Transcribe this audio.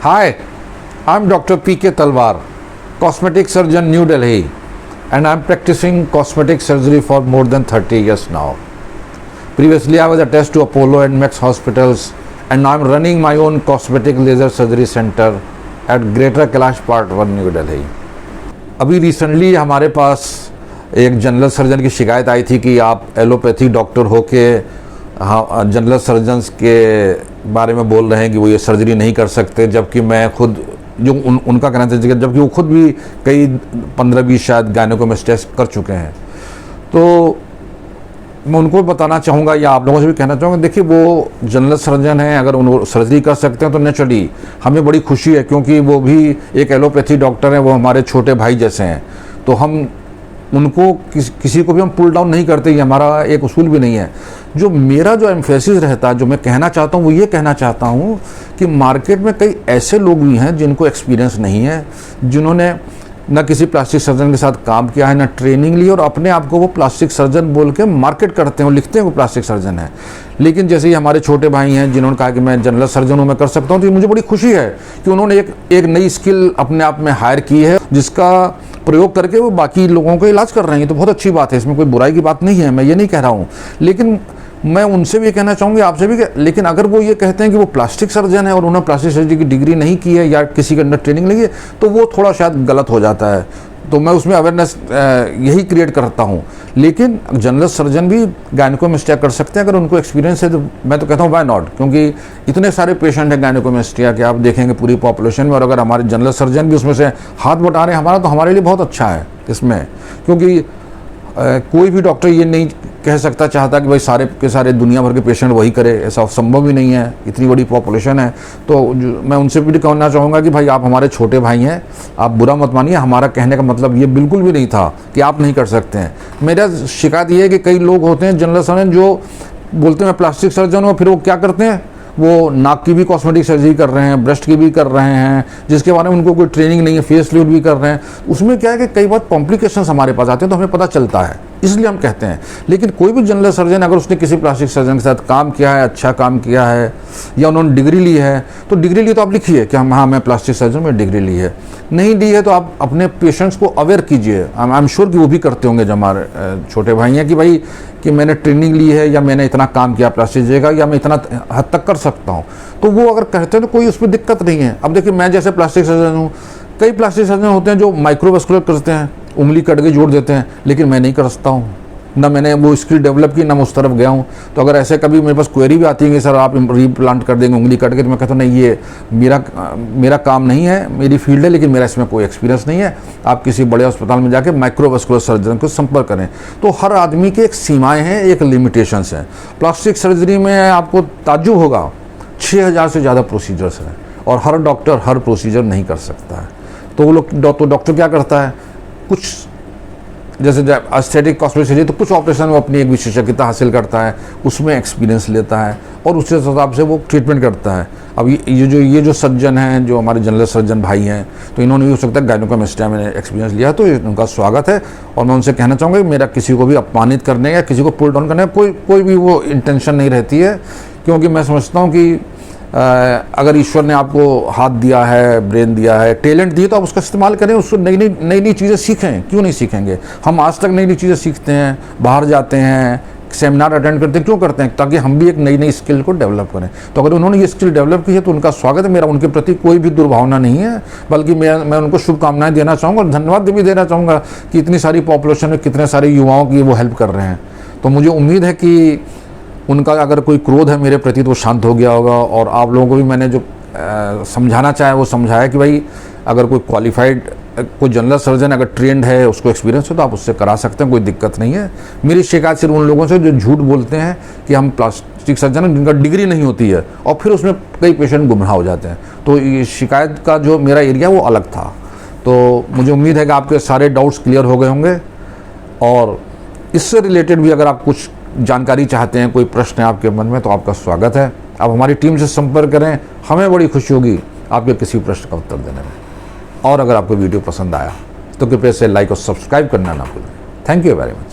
Hi, I'm Dr. P.K. Talwar, cosmetic surgeon, New Delhi, and I'm practicing cosmetic surgery for more than 30 years now. Previously, I was attached to Apollo and Max hospitals, and now I'm running my own cosmetic laser surgery center at Greater Kailash Part 1, New Delhi. अभी recently हमारे पास एक general surgeon की शिकायत आई थी कि आप allopathy doctor होके हाँ जनरल सर्जन्स के बारे में बोल रहे हैं कि वो ये सर्जरी नहीं कर सकते, जबकि मैं खुद जो उनका कहना था, जबकि वो खुद भी कई 15-20 शायद गायनेकोमेस्टियास कर चुके हैं। तो मैं उनको बताना चाहूँगा या आप लोगों से भी कहना चाहूँगा, देखिए वो जनरल सर्जन हैं, अगर उन सर्जरी कर सकते हैं तो नेचुरली हमें बड़ी खुशी है, क्योंकि वो भी एक एलोपैथी डॉक्टर हैं, वो हमारे छोटे भाई जैसे हैं। तो हम उनको किसी को भी हम पुल डाउन नहीं करते, ये हमारा एक उसूल भी नहीं है। जो मेरा जो एम्फेसिस रहता है, जो मैं कहना चाहता हूँ, वो ये कहना चाहता हूँ कि मार्केट में कई ऐसे लोग भी हैं जिनको एक्सपीरियंस नहीं है, जिन्होंने ना किसी प्लास्टिक सर्जन के साथ काम किया है, ना ट्रेनिंग ली, और अपने आप को वो प्लास्टिक सर्जन बोल के मार्केट करते हैं और लिखते हैं वो प्लास्टिक सर्जन है। लेकिन जैसे ही हमारे छोटे भाई हैं जिन्होंने कहा कि मैं जनरल सर्जन हूँ, मैं कर सकता हूँ, तो मुझे बड़ी खुशी है कि उन्होंने एक नई स्किल अपने आप में हायर की है, जिसका प्रयोग करके वो बाकी लोगों को इलाज कर रहे हैं। तो बहुत अच्छी बात है, इसमें कोई बुराई की बात नहीं है, मैं ये नहीं कह रहा हूँ। लेकिन मैं उनसे भी कहना चाहूँगी, आपसे भी, लेकिन अगर वो ये कहते हैं कि वो प्लास्टिक सर्जन है और उन्होंने प्लास्टिक सर्जरी की डिग्री नहीं की है या किसी के अंदर ट्रेनिंग नहीं है, तो वो थोड़ा शायद गलत हो जाता है। तो मैं उसमें अवेयरनेस यही क्रिएट करता हूँ। लेकिन जनरल सर्जन भी गायनेकोमेस्टिया कर सकते हैं अगर उनको एक्सपीरियंस है, तो मैं तो कहता हूँ वाई नॉट, क्योंकि इतने सारे पेशेंट हैं गायनेकोमेस्टिया के, आप देखेंगे पूरी पॉपुलेशन में, और अगर हमारे जनरल सर्जन भी उसमें से हाथ बटा रहे हैं हमारा, तो हमारे लिए बहुत अच्छा है इसमें। क्योंकि कोई भी डॉक्टर ये नहीं कह सकता चाहता कि भाई सारे के सारे दुनिया भर के पेशेंट वही करे, ऐसा संभव ही नहीं है, इतनी बड़ी पॉपुलेशन है। तो मैं उनसे भी कहना चाहूँगा कि भाई आप हमारे छोटे भाई हैं, आप बुरा मत मानिए, हमारा कहने का मतलब ये बिल्कुल भी नहीं था कि आप नहीं कर सकते हैं। मेरा शिकायत ये है कि कई लोग होते हैं जनरल सर्जन जो बोलते हैं मैं प्लास्टिक सर्जन हूँ, फिर वो क्या करते हैं, वो नाक की भी कॉस्मेटिक सर्जरी कर रहे हैं, ब्रेस्ट की भी कर रहे हैं, जिसके बारे में उनको कोई ट्रेनिंग नहीं है, फेस लिफ्ट भी कर रहे हैं। उसमें क्या है कि कई बार कॉम्प्लिकेशंस हमारे पास आते हैं, तो हमें पता चलता है, इसलिए हम कहते हैं। लेकिन कोई भी जनरल सर्जन अगर उसने किसी प्लास्टिक सर्जन के साथ काम किया है, अच्छा काम किया है, या उन्होंने डिग्री ली है, तो डिग्री ली तो आप लिखिए कि हाँ मैं प्लास्टिक सर्जन में डिग्री ली है। नहीं ली है तो आप अपने पेशेंट्स को अवेयर कीजिए। आई एम श्योर कि वो भी करते होंगे जो हमारे छोटे भाई हैं, कि भाई कि मैंने ट्रेनिंग ली है, या मैंने इतना काम किया प्लास्टिक सर्जरी का, या मैं इतना हद तक कर सकता हूँ। तो वो अगर कहते हैं तो कोई उसमें दिक्कत नहीं है। अब देखिए मैं जैसे प्लास्टिक सर्जन हूँ, कई प्लास्टिक सर्जन होते हैं जो माइक्रोवेस्कुलर करते हैं, उंगली कट के जोड़ देते हैं, लेकिन मैं नहीं कर सकता हूँ, ना मैंने वो स्किल डेवलप की, ना मैं उस तरफ गया हूँ। तो अगर ऐसे कभी मेरे पास क्वेरी भी आती है कि सर आप रीप्लांट कर देंगे उंगली कट के, तो मैं कहता हूँ नहीं, ये मेरा काम नहीं है, मेरी फील्ड है, लेकिन मेरा इसमें कोई एक्सपीरियंस नहीं है। आप किसी बड़े अस्पताल में जाके माइक्रोवेस्कुलर सर्जन को संपर्क करें। तो हर आदमी की एक सीमाएँ हैं, एक लिमिटेशंस हैं। प्लास्टिक सर्जरी में आपको ताज्जुब होगा, 6000 से ज़्यादा प्रोसीजर्स हैं, और हर डॉक्टर हर प्रोसीजर नहीं कर सकता है। तो वो लोग डॉक्टर क्या करता है, कुछ जैसे एस्थेटिक कॉस्मेटिक सर्जरी, तो कुछ ऑपरेशन वो अपनी एक विशेषज्ञता हासिल करता है, उसमें एक्सपीरियंस लेता है और उसके हिसाब से वो ट्रीटमेंट करता है। अब ये जो सर्जन हैं, जो हमारे जनरल सर्जन भाई हैं, तो इन्होंने भी हो सकता है गायनेकोमेस्टिया में एक्सपीरियंस लिया, तो उनका स्वागत है। और मैं उनसे कहना चाहूँगा कि मेरा किसी को भी अपमानित करने या किसी को पुल डाउन करने का कोई भी वो इंटेंशन नहीं रहती है, क्योंकि मैं समझता हूँ कि अगर ईश्वर ने आपको हाथ दिया है, ब्रेन दिया है, टैलेंट दिए, तो आप उसका इस्तेमाल करें, उसको नई चीज़ें सीखें। क्यों नहीं सीखेंगे? हम आज तक नई चीज़ें सीखते हैं, बाहर जाते हैं, सेमिनार अटेंड करते हैं, क्यों करते हैं? ताकि हम भी एक नई स्किल को डेवलप करें। तो अगर उन्होंने ये स्किल डेवलप की है तो उनका स्वागत है। मेरा उनके प्रति कोई भी दुर्भावना नहीं है, बल्कि मैं उनको शुभकामनाएं देना चाहूँगा और धन्यवाद भी देना चाहूँगा कि इतनी सारी पॉपुलेशन में कितने सारे युवाओं की वो हेल्प कर रहे हैं। तो मुझे उम्मीद है कि उनका अगर कोई क्रोध है मेरे प्रति तो वो शांत हो गया होगा। और आप लोगों को भी मैंने जो समझाना चाहे वो समझाया कि भाई अगर कोई क्वालिफाइड कोई जनरल सर्जन अगर ट्रेंड है, उसको एक्सपीरियंस हो, तो आप उससे करा सकते हैं, कोई दिक्कत नहीं है। मेरी शिकायत सिर्फ उन लोगों से जो झूठ बोलते हैं कि हम प्लास्टिक सर्जन हैं, जिनका डिग्री नहीं होती है, और फिर उसमें कई पेशेंट गुमराह हो जाते हैं। तो ये शिकायत का जो मेरा एरिया वो अलग था। तो मुझे उम्मीद है कि आपके सारे डाउट्स क्लियर हो गए होंगे, और इससे रिलेटेड भी अगर आप कुछ जानकारी चाहते हैं, कोई प्रश्न है आपके मन में, तो आपका स्वागत है। आप हमारी टीम से संपर्क करें, हमें बड़ी खुशी होगी आपके किसी प्रश्न का उत्तर देने में। और अगर आपको वीडियो पसंद आया तो कृपया से लाइक और सब्सक्राइब करना ना भूलें। Thank you very much.